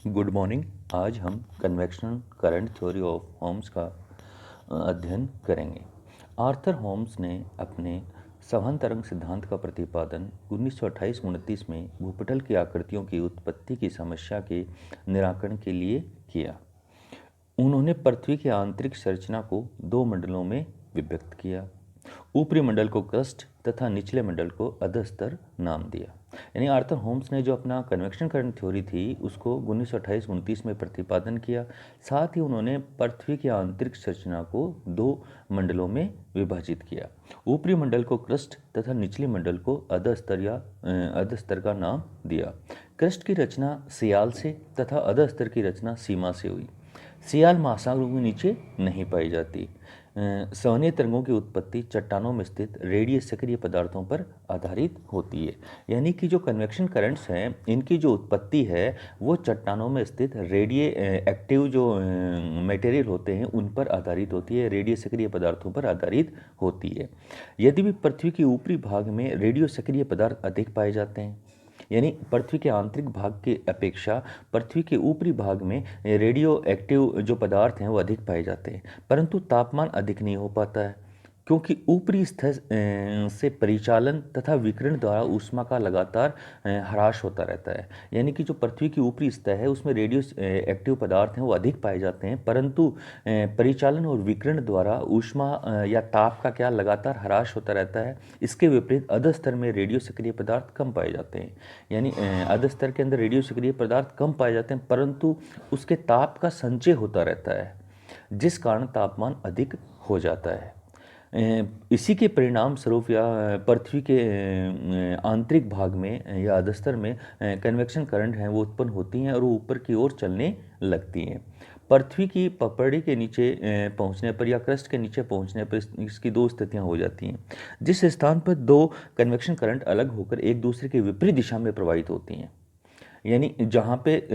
Good morning. आज हम convection current theory of Holmes का अध्ययन करेंगे। आर्थर होम्स ने अपने सवहन तरंग सिद्धांत का प्रतिपादन 1928-29 में भूपटल की आकृतियों की उत्पत्ति की समस्या के निराकरण के लिए किया। उन्होंने पृथ्वी की आंतरिक संरचना को दो मंडलों में विभक्त किया। ऊपरी मंडल को क्रस्ट तथा निचले मंडल को अधस्तर नाम दिया। यानी आर्थर होम्स ने जो अपना कन्वेक्शन करंट थ्योरी थी उसको 1928-29 में प्रतिपादन किया। साथ ही उन्होंने पृथ्वी की आंतरिक संरचना को दो मंडलों में विभाजित किया। ऊपरी मंडल को क्रस्ट तथा निचले मंडल को अधस्तर का नाम दिया। क्रस्ट की रचना सियाल से तथा अधस्तर की रचना सीमा से हुई। सियाल महासागरों के नीचे नहीं पाई जाती। सवहनीय तरंगों की उत्पत्ति चट्टानों में स्थित रेडियल सक्रिय पदार्थों पर आधारित होती है। यानी कि जो कन्वेक्शन करंट्स हैं इनकी जो उत्पत्ति है वो चट्टानों में स्थित एक्टिव जो मटेरियल होते हैं उन पर आधारित होती है, रेडियो सक्रिय पदार्थों पर आधारित होती है। यदि भी पृथ्वी के ऊपरी भाग में रेडियो सक्रिय पदार्थ अधिक पाए जाते हैं, यानी पृथ्वी के आंतरिक भाग की अपेक्षा पृथ्वी के ऊपरी भाग में रेडियो एक्टिव जो पदार्थ हैं वो अधिक पाए जाते हैं, परंतु तापमान अधिक नहीं हो पाता है क्योंकि ऊपरी स्तर से परिचालन तथा विकिरण द्वारा ऊष्मा का लगातार ह्रास होता रहता है। यानी कि जो पृथ्वी की ऊपरी सतह है उसमें रेडियो एक्टिव पदार्थ हैं वो अधिक पाए जाते हैं, परंतु परिचालन और विकिरण द्वारा ऊष्मा या ताप का क्या लगातार ह्रास होता रहता है। इसके विपरीत अधस्तर में रेडियो सक्रिय पदार्थ कम पाए जाते हैं। यानी अधस्तर के अंदर रेडियो सक्रिय पदार्थ कम पाए जाते हैं, परंतु उसके ताप का संचय होता रहता है, जिस कारण तापमान अधिक हो जाता है। इसी के परिणाम स्वरूप या पृथ्वी के आंतरिक भाग में या अधस्तर में कन्वेक्शन करंट हैं वो उत्पन्न होती हैं और वो ऊपर की ओर चलने लगती हैं। पृथ्वी की पपड़ी के नीचे पहुंचने पर या क्रस्ट के नीचे पहुंचने पर इसकी दो स्थितियां हो जाती हैं। जिस स्थान पर दो कन्वेक्शन करंट अलग होकर एक दूसरे के विपरीत दिशा में प्रवाहित होती हैं, यानी जहाँ पे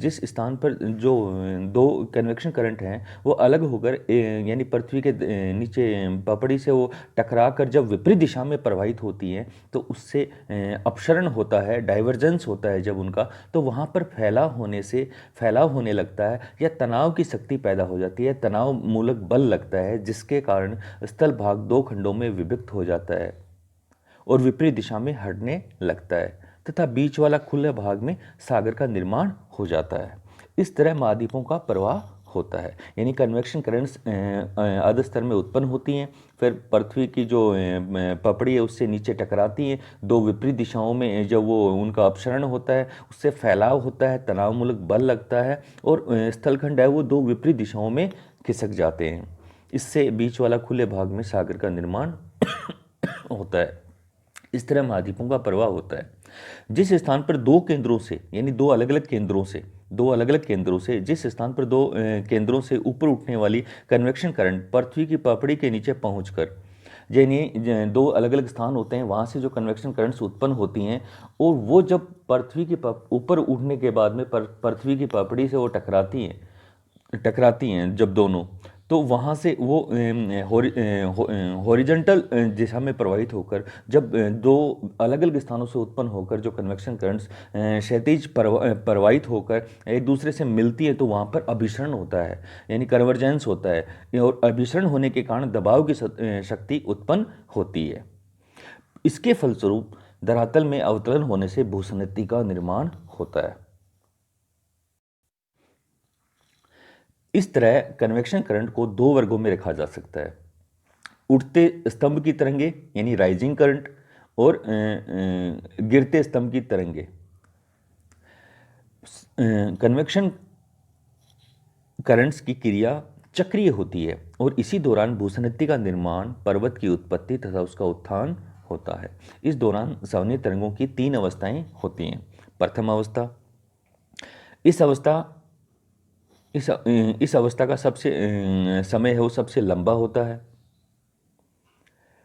जिस स्थान पर जो दो कन्वेक्शन करंट हैं वो अलग होकर यानी पृथ्वी के नीचे पपड़ी से वो टकरा कर जब विपरीत दिशा में प्रवाहित होती हैं तो उससे अपसरण होता है, डाइवर्जेंस होता है जब उनका, तो वहाँ पर फैलाव होने लगता है या तनाव की शक्ति पैदा हो जाती है, तनाव मूलक बल लगता है, जिसके कारण स्थल भाग दो खंडों में विभक्त हो जाता है और विपरीत दिशा में हटने लगता है तथा बीच वाला खुले भाग में सागर का निर्माण हो जाता है। इस तरह महाद्वीपों का प्रवाह होता है। यानी कन्वेक्शन करंट्स अधस्तर में उत्पन्न होती हैं, फिर पृथ्वी की जो पपड़ी है उससे नीचे टकराती हैं, दो विपरीत दिशाओं में जब वो उनका अपसरण होता है उससे फैलाव होता है, तनावमूलक बल लगता है और स्थलखंड है वो दो विपरीत दिशाओं में खिसक जाते हैं। इससे बीच वाला खुले भाग में सागर का निर्माण होता है। इस तरह महाद्वीपों का प्रवाह होता है। जिस स्थान पर दो केंद्रों से यानी दो अलग अलग केंद्रों से जिस स्थान पर दो केंद्रों से ऊपर उठने वाली कन्वेक्शन करंट पृथ्वी की पपड़ी के नीचे पहुंचकर, यानी दो अलग अलग स्थान होते हैं वहाँ से जो कन्वेक्शन करंट्स उत्पन्न होती हैं और वो जब पृथ्वी की ऊपर उठने के बाद में पृथ्वी की पपड़ी से वो टकराती हैं जब दोनों, तो वहाँ से वो हॉरिजॉन्टल दिशा में प्रवाहित होकर जब दो अलग अलग स्थानों से उत्पन्न होकर जो कन्वेक्शन करंट्स क्षैतिज प्रवाहित होकर एक दूसरे से मिलती है तो वहाँ पर अभिसरण होता है, यानी कन्वर्जेंस होता है और अभिसरण होने के कारण दबाव की शक्ति उत्पन्न होती है। इसके फलस्वरूप धरातल में अवतरण होने से भूसंतति का निर्माण होता है। इस तरह कन्वेक्शन करंट को दो वर्गों में रखा जा सकता है, उठते स्तंभ की तरंगे यानी राइजिंग करंट और गिरते स्तंभ की तरंगे। कन्वेक्शन करंट्स की क्रिया चक्रीय होती है और इसी दौरान भूसंतति का निर्माण, पर्वत की उत्पत्ति तथा उसका उत्थान होता है। इस दौरान सवहनीय तरंगों की तीन अवस्थाएं होती हैं। प्रथम अवस्था, इस अवस्था का सबसे समय है वो सबसे लंबा होता है,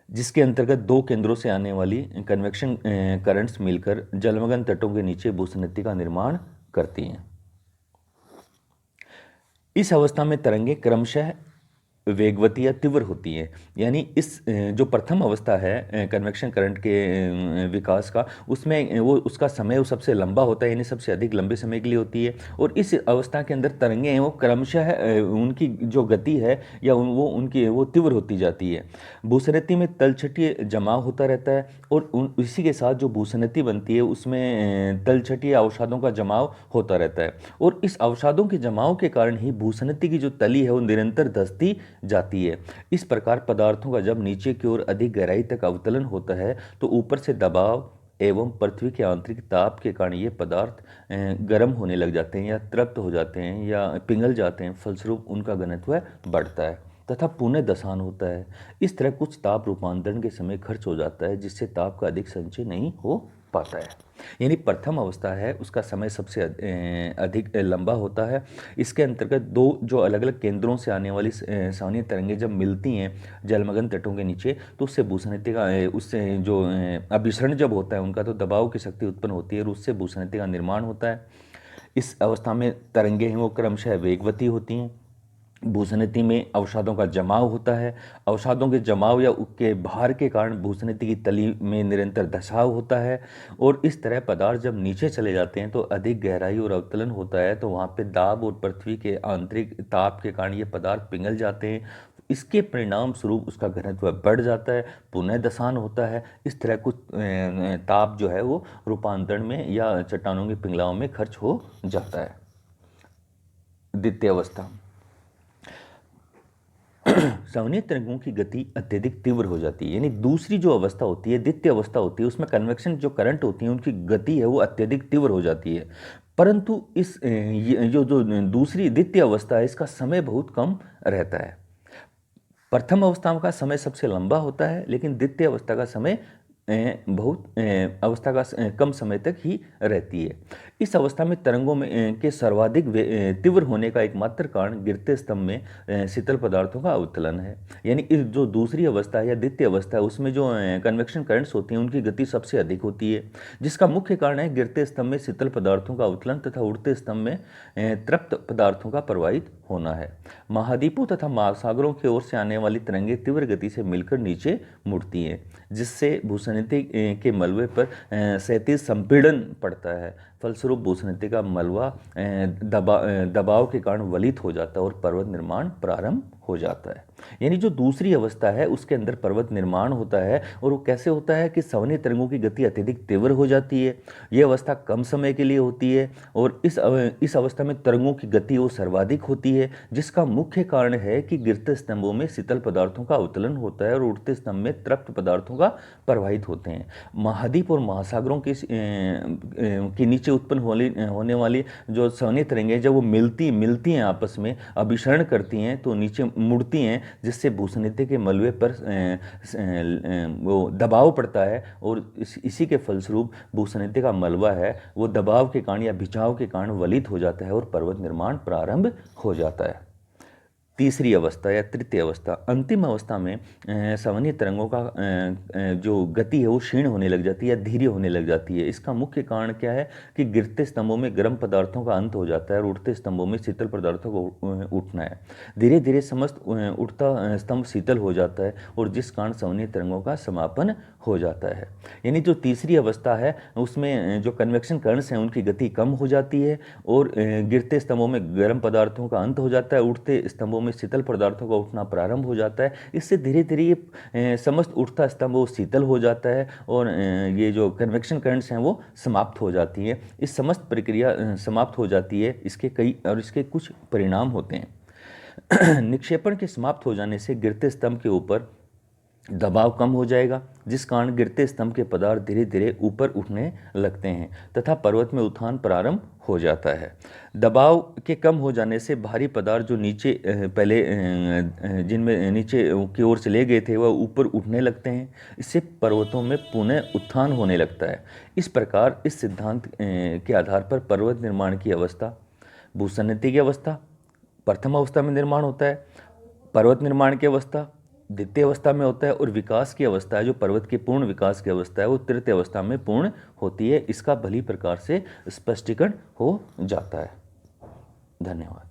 जिसके अंतर्गत दो केंद्रों से आने वाली कन्वेक्शन करंट्स मिलकर जलमग्न तटों के नीचे भूसंतति का निर्माण करती हैं। इस अवस्था में तरंगे क्रमशः वेगवती या तीव्र होती है। यानी इस जो प्रथम अवस्था है कन्वेक्शन करंट के विकास का, उसमें वो उसका समय वो सबसे लंबा होता है, यानी सबसे अधिक लंबे समय के लिए होती है। और इस अवस्था के अंदर तरंगें हैं वो क्रमशः उनकी जो गति है या वो तीव्र होती जाती है। भूसरिति में तलछटीय जमाव होता रहता है और इसी के साथ जो भूसरिति बनती है उसमें तलछटीय अवसादों का जमाव होता रहता है। और इस अवसादों के जमाव के कारण ही भूसरिति की जो तली है वो निरंतर धंसती जाती है। इस प्रकार पदार्थों का जब नीचे की ओर अधिक गहराई तक अवतलन होता है तो ऊपर से दबाव एवं पृथ्वी के आंतरिक ताप के कारण ये पदार्थ गर्म होने लग जाते हैं या तृप्त हो जाते हैं या पिघल जाते हैं। फलस्वरूप उनका घनत्व बढ़ता है तथा पुनः दशान होता है। इस तरह कुछ ताप रूपांतरण के समय खर्च हो जाता है जिससे ताप का अधिक संचय नहीं हो पाता है। यानी प्रथम अवस्था है उसका समय सबसे अधिक लंबा होता है। इसके अंतर्गत दो जो अलग अलग केंद्रों से आने वाली सावनीय तरंगें जब मिलती हैं जलमग्न तटों के नीचे तो उससे भूसरिति का उससे जो अभिसरण जब होता है उनका तो दबाव की शक्ति उत्पन्न होती है और उससे भूसरिति का निर्माण होता है। इस अवस्था में तरंगें हैं वो क्रमशः वेगवती होती हैं। भूसरिति में अवसादों का जमाव होता है। अवसादों के जमाव या उसके भार के कारण भूसरिति की तली में निरंतर धसाव होता है। और इस तरह पदार्थ जब नीचे चले जाते हैं तो अधिक गहराई और अवतलन होता है तो वहाँ पे दाब और पृथ्वी के आंतरिक ताप के कारण ये पदार्थ पिघल जाते हैं। इसके परिणाम स्वरूप उसका घनत्व बढ़ जाता है, पुनः दशान होता है। इस तरह कुछ ताप जो है वो रूपांतरण में या चट्टानों के पिघलाव में खर्च हो जाता है। द्वितीय अवस्था, सावनीय तरंगों की गति अत्यधिक तीव्र हो जाती है। यानी दूसरी जो अवस्था होती है द्वितीय अवस्था होती है उसमें कन्वेक्शन जो करंट होती है उनकी गति है वो अत्यधिक तीव्र हो जाती है। परंतु इस जो जो दूसरी द्वितीय अवस्था है इसका समय बहुत कम रहता है। प्रथम अवस्था का समय सबसे लंबा होता है लेकिन द्वितीय अवस्था का समय बहुत अवस्था का कम समय तक ही रहती है। इस अवस्था में तरंगों में के सर्वाधिक तीव्र होने का एकमात्र कारण गिरते स्तंभ में शीतल पदार्थों का अवतलन है। यानी इस जो दूसरी अवस्था है या द्वितीय अवस्था है उसमें जो कन्वेक्शन करंट्स होती हैं उनकी गति सबसे अधिक होती है जिसका मुख्य कारण है गिरते स्तंभ में शीतल पदार्थों का अवतलन तथा उड़ते स्तंभ में तृप्त पदार्थों का प्रवाहित होना है। महाद्वीपों तथा महासागरों की ओर से आने वाली तरंगें तीव्र गति से मिलकर नीचे मुड़ती हैं जिससे भूसरिति के मलबे पर क्षैतिज संपीड़न पड़ता है। फलस्वरूप भूसरिति का मलबा दबाव के कारण वलित हो जाता है और पर्वत निर्माण प्रारंभ हो जाता है। यानी जो दूसरी अवस्था है उसके अंदर पर्वत निर्माण होता है और वो कैसे होता है कि सावनीय तरंगों की गति अत्यधिक तीव्र हो जाती है। ये अवस्था कम समय के लिए होती है और इस अवस्था में तरंगों की गति वो सर्वाधिक होती है जिसका मुख्य कारण है कि गिरते स्तंभों में शीतल पदार्थों का अवतलन होता है और उड़ते स्तंभ में तृप्त पदार्थों का प्रवाहित होते हैं। महाद्वीप और महासागरों के नीचे उत्पन्न होने वाली जो सावनीय तरंगें जब वो मिलती हैं आपस में अभिसरण करती हैं तो नीचे मुड़ती हैं जिससे भूसरिति के मलबे पर वो दबाव पड़ता है और इसी के फलस्वरूप भूसरिति का मलबा है वो दबाव के कारण या बिछाव के कारण वलित हो जाता है और पर्वत निर्माण प्रारंभ हो जाता है। तीसरी अवस्था या तृतीय अवस्था, अंतिम अवस्था में सावनीय तरंगों का जो गति है वो क्षीण होने लग जाती है या धीरे होने लग जाती है। इसका मुख्य कारण क्या है कि गिरते स्तंभों में गर्म पदार्थों का अंत हो जाता है और उठते स्तंभों में शीतल पदार्थों का उठना है। धीरे धीरे समस्त उठता स्तंभ शीतल हो जाता है और जिस कारण सावनीय तरंगों का समापन हो जाता है। यानी जो तीसरी अवस्था है उसमें जो कन्वेक्शन करंट्स हैं उनकी गति कम हो जाती है और गिरते स्तंभों में गर्म पदार्थों का अंत हो जाता है, उठते स्तंभों में शीतल पदार्थों का उठना प्रारंभ हो जाता है। इससे धीरे धीरे ये समस्त उठता स्तंभ वो शीतल हो जाता है और ये जो कन्वेक्शन करंट्स हैं वो समाप्त हो जाती हैं। इस समस्त प्रक्रिया समाप्त हो जाती है। इसके कुछ परिणाम होते हैं। निक्षेपण के समाप्त हो जाने से गिरते स्तंभ के ऊपर दबाव कम हो जाएगा जिस कारण गिरते स्तंभ के पदार्थ धीरे धीरे ऊपर उठने लगते हैं तथा पर्वत में उत्थान प्रारंभ हो जाता है। दबाव के कम हो जाने से भारी पदार्थ जो नीचे पहले जिनमें नीचे की ओर चले गए थे वह ऊपर उठने लगते हैं। इससे पर्वतों में पुनः उत्थान होने लगता है। इस प्रकार इस सिद्धांत के आधार पर पर्वत निर्माण की अवस्था, भूसरिति की अवस्था प्रथम अवस्था में निर्माण होता है, पर्वत निर्माण की अवस्था द्वितीय अवस्था में होता है और विकास की अवस्था है जो पर्वत के पूर्ण विकास की अवस्था है वो तृतीय अवस्था में पूर्ण होती है। इसका भली प्रकार से स्पष्टीकरण हो जाता है। धन्यवाद।